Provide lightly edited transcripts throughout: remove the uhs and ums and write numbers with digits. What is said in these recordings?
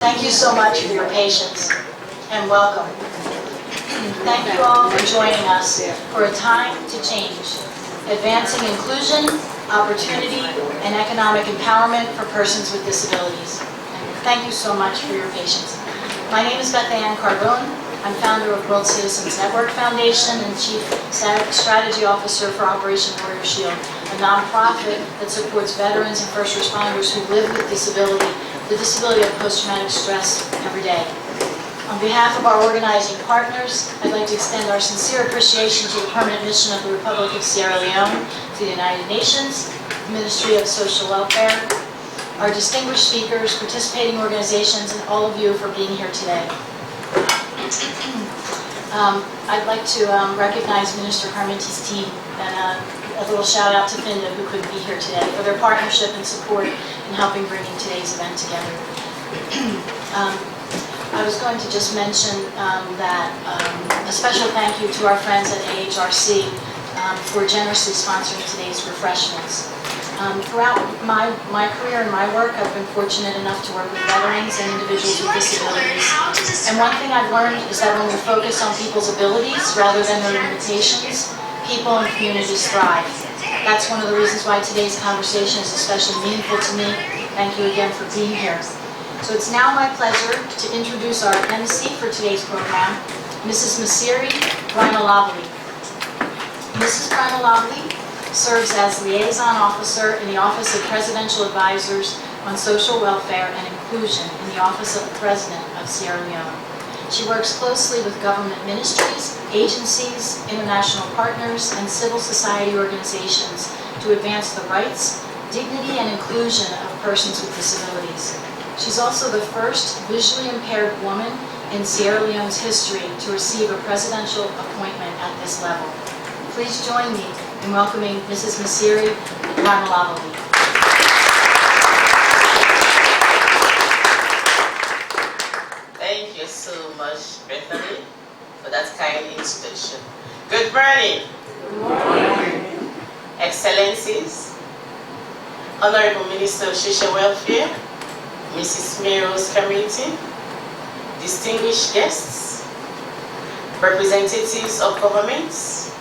Thank you so much for your patience and welcome. Thank you all for joining us for a time to change, advancing inclusion, opportunity, and economic empowerment for persons with disabilities. Thank you so much for your patience. My name is Beth Ann Carbone. I'm founder of World Citizens Network Foundation and Chief Strategy Officer for Operation Warrior Shield, a nonprofit that supports veterans and first responders who live with the disability of post-traumatic stress every day. On behalf of our organizing partners, I'd like to extend our sincere appreciation to the permanent mission of the Republic of Sierra Leone, to the United Nations, the Ministry of Social Welfare, our distinguished speakers, participating organizations, and all of you for being here today. I'd like to recognize Minister Harminti's team, and a little shout out to Finda, who couldn't be here today, for their partnership and support in helping bringing today's event together. I was going to just mention that a special thank you to our friends at AHRC for generously sponsoring today's refreshments. Throughout my career and my work, I've been fortunate enough to work with veterans and individuals with disabilities. And one thing I've learned is that when we focus on people's abilities rather than their limitations, people and communities thrive. That's one of the reasons why today's conversation is especially meaningful to me. Thank you again for being here. So it's now my pleasure to introduce our MC for today's program, Mrs. Masiri Rhinolavli. Mrs. Rhinolavli serves as Liaison Officer in the Office of Presidential Advisors on Social Welfare and Inclusion in the Office of the President of Sierra Leone. She works closely with government ministries, agencies, international partners, and civil society organizations to advance the rights, dignity, and inclusion of persons with disabilities. She's also the first visually impaired woman in Sierra Leone's history to receive a presidential appointment at this level. Please join me in welcoming Mrs. Masiri Rhinolavli. Thank you so much, Bethany, for that kind introduction. Good morning. Good morning. Excellencies, Honorable Minister of Social Welfare, Mrs. Meros Committee, distinguished guests, representatives of governments,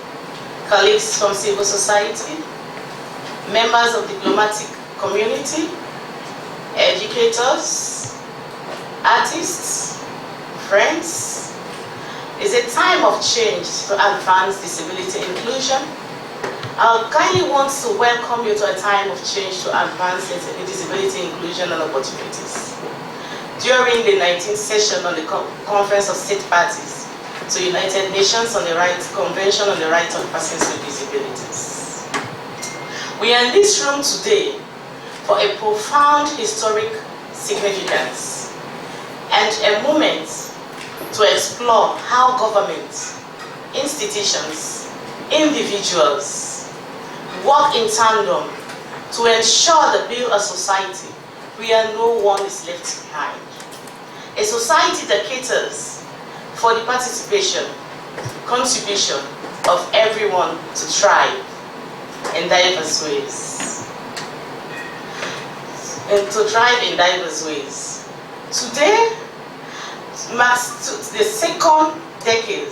colleagues from civil society, members of the diplomatic community, educators, artists, friends. It's a time of change to advance disability inclusion. I kindly want to welcome you to a time of change to advance disability inclusion and opportunities. During the 19th session on the Conference of State Parties to United Nations on the Convention on the Rights of Persons with Disabilities. We are in this room today for a profound historic significance and a moment to explore how governments, institutions, individuals work in tandem to ensure the build a society where no one is left behind. A society that caters for the participation, contribution of everyone to thrive in diverse ways. Today marks the second decade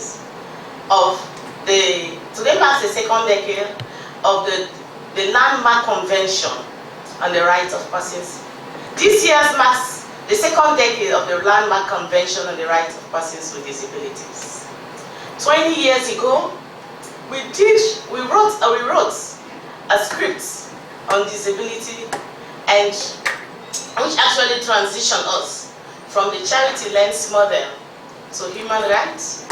of the landmark convention on the rights of persons. This year marks the second decade of the landmark convention on the rights of persons with disabilities. 20 years ago, we wrote a script on disability, and which actually transitioned us from the charity lens model to human rights,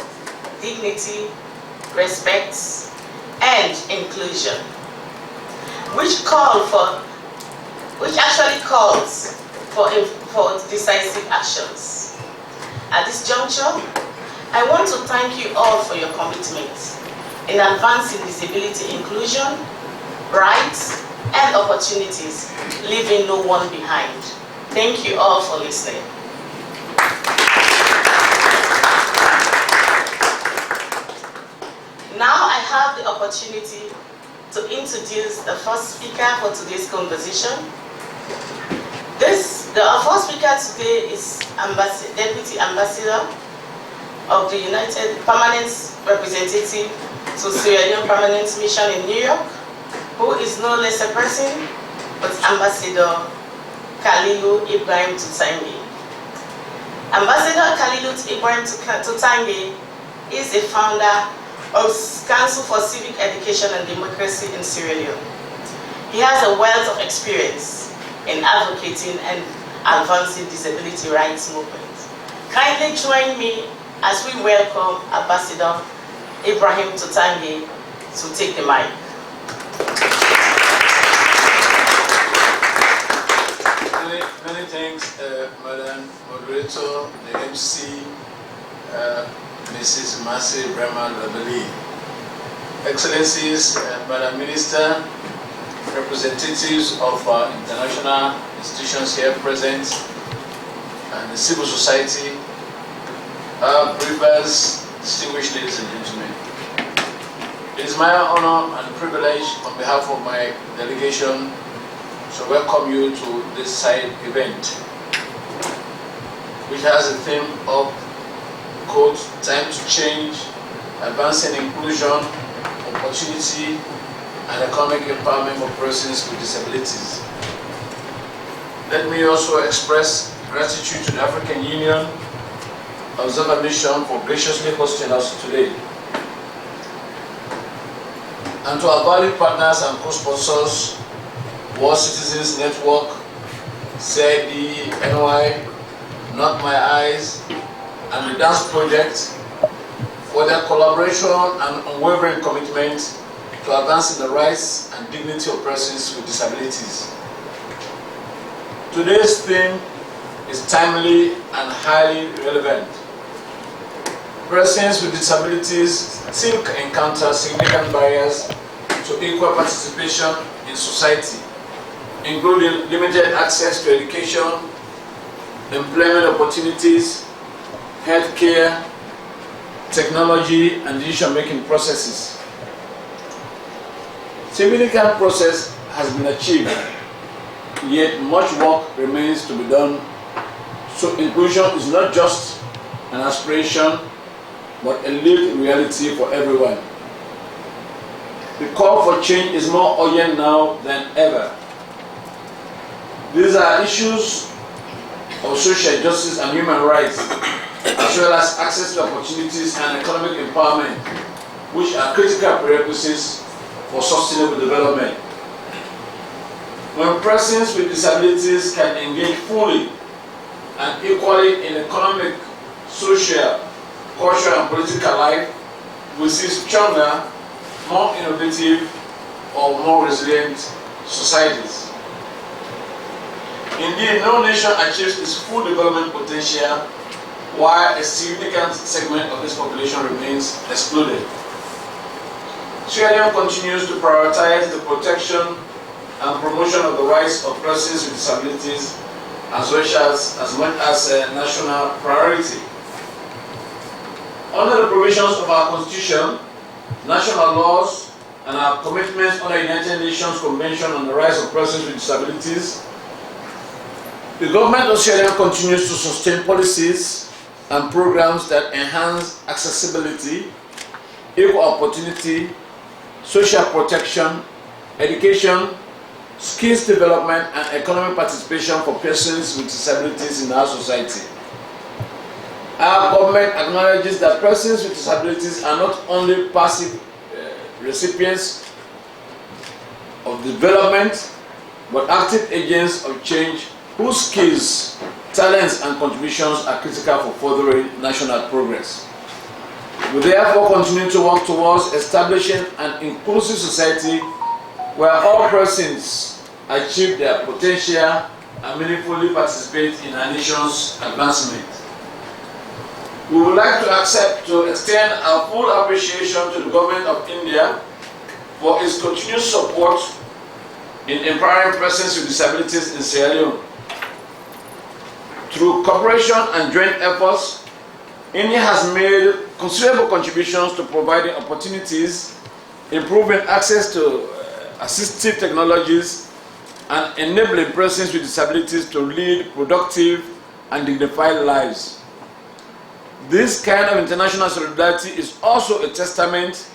dignity, respect, and inclusion, which actually calls for decisive actions. At this juncture, I want to thank you all for your commitment in advancing disability inclusion, rights, and opportunities, leaving no one behind. Thank you all for listening. Now I have the opportunity to introduce the first speaker for today's conversation. This Our first speaker today is Deputy Ambassador of the United Permanent Representative to Sierra Leone Permanent Mission in New York, who is no less a person but Ambassador Kalilu Ibrahim Tutange. Ambassador Kalilu Ibrahim Tutange is a founder of Council for Civic Education and Democracy in Sierra Leone. He has a wealth of experience in advocating and advancing disability rights movement. Kindly join me as we welcome Ambassador Ibrahim Tutange to take the mic. Many thanks, Madam Moderator, the MC, Mrs. Masi Breman Labali. Excellencies, Madam Minister, representatives of international institutions here present, and the civil society, briefers, distinguished ladies and gentlemen. It is my honor and privilege on behalf of my delegation to welcome you to this side event, which has a theme of, quote, time to change, advancing inclusion, opportunity, and economic empowerment for persons with disabilities. Let me also express gratitude to the African Union Observer Mission for graciously hosting us today, and to our valued partners and co-sponsors, World Citizens Network, CID, NY, Not My Eyes, and the Dance Project for their collaboration and unwavering commitment to advancing the rights and dignity of persons with disabilities. Today's theme is timely and highly relevant. Persons with disabilities still encounter significant barriers to equal participation in society, including limited access to education, employment opportunities, healthcare, technology, and decision-making processes. Significant progress has been achieved, yet much work remains to be done, so inclusion is not just an aspiration, but a lived reality for everyone. The call for change is more urgent now than ever. These are issues of social justice and human rights, as well as access to opportunities and economic empowerment, which are critical prerequisites for sustainable development. When persons with disabilities can engage fully and equally in economic, social, cultural, and political life, we see stronger, more innovative, or more resilient societies. Indeed, no nation achieves its full development potential while a significant segment of its population remains excluded. Sierra Leone continues to prioritize the protection and promotion of the rights of persons with disabilities as much as a national priority. Under the provisions of our Constitution, national laws, and our commitments under the United Nations Convention on the Rights of Persons with Disabilities, the government of Sierra Leone continues to sustain policies and programs that enhance accessibility, equal opportunity, social protection, education, skills development, and economic participation for persons with disabilities in our society. Our government acknowledges that persons with disabilities are not only passive recipients of development, but active agents of change whose skills, talents, and contributions are critical for furthering national progress. We therefore continue to work towards establishing an inclusive society where all persons achieve their potential and meaningfully participate in our nation's advancement. We would like to extend our full appreciation to the Government of India for its continued support in empowering persons with disabilities in Sierra Leone. Through cooperation and joint efforts, India has made considerable contributions to providing opportunities, improving access to assistive technologies, and enabling persons with disabilities to lead productive and dignified lives. This kind of international solidarity is also a testament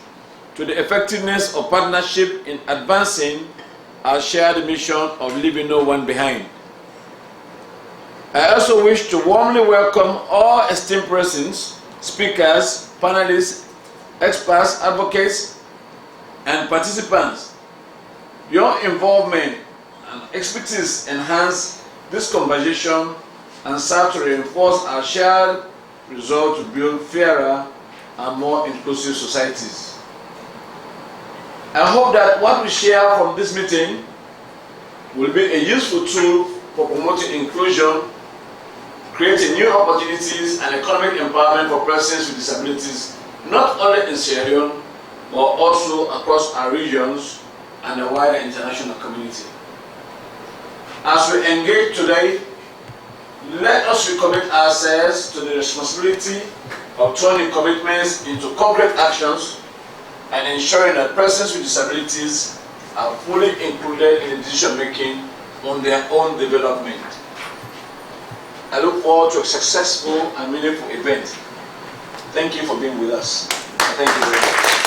to the effectiveness of partnership in advancing our shared mission of leaving no one behind. I also wish to warmly welcome all esteemed persons, speakers, panelists, experts, advocates, and participants. Your involvement and expertise enhance this conversation and serve to reinforce our shared resolve to build fairer and more inclusive societies. I hope that what we share from this meeting will be a useful tool for promoting inclusion, creating new opportunities and economic empowerment for persons with disabilities, not only in Sierra Leone, but also across our regions and the wider international community. As we engage today, let us recommit ourselves to the responsibility of turning commitments into concrete actions and ensuring that persons with disabilities are fully included in decision-making on their own development. I look forward to a successful and meaningful event. Thank you for being with us. Thank you very much.